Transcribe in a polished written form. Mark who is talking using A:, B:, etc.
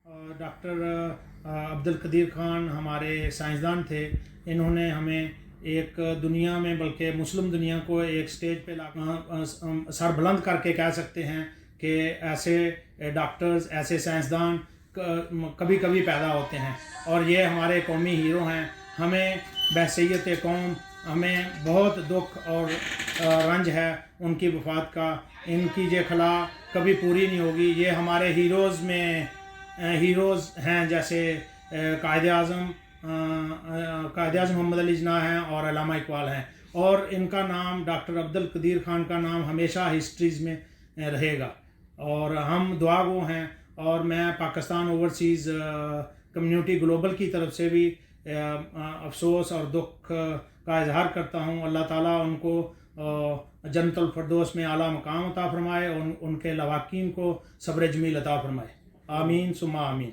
A: Doctor عبد القدیر خان ہمارے سائنسدان تھے. انہوں نے ہمیں ایک دنیا میں بلکہ مسلم دنیا کو ایک سٹیج پہ سر بلند کر کے کہہ سکتے ہیں کہ ایسے ڈاکٹرز ایسے سائنسدان کبھی کبھی پیدا ہوتے ہیں اور یہ ہمارے قومی ہیرو ہیں. ہمیں بحیثیت قوم ہمیں بہت دکھ اور رنج ہے ان کی وفات کا. ان کی یہ خلا کبھی پوری نہیں ہوگی. یہ ہمارے ہیروز میں ہیروز ہیں جیسے قائد اعظم محمد علی جناح ہیں اور علامہ اقبال ہیں, اور ان کا نام ڈاکٹر عبد القدیر خان کا نام ہمیشہ ہسٹریز میں رہے گا. اور ہم دعا گو ہیں, اور میں پاکستان اوورسیز کمیونٹی گلوبل کی طرف سے بھی افسوس اور دکھ کا اظہار کرتا ہوں. اللہ تعالیٰ ان کو جنت الفردوس میں اعلیٰ مقام عطا فرمائے اور ان کے لواحقین کو صبر جمیل عطا فرمائے. آمین ثم آمین.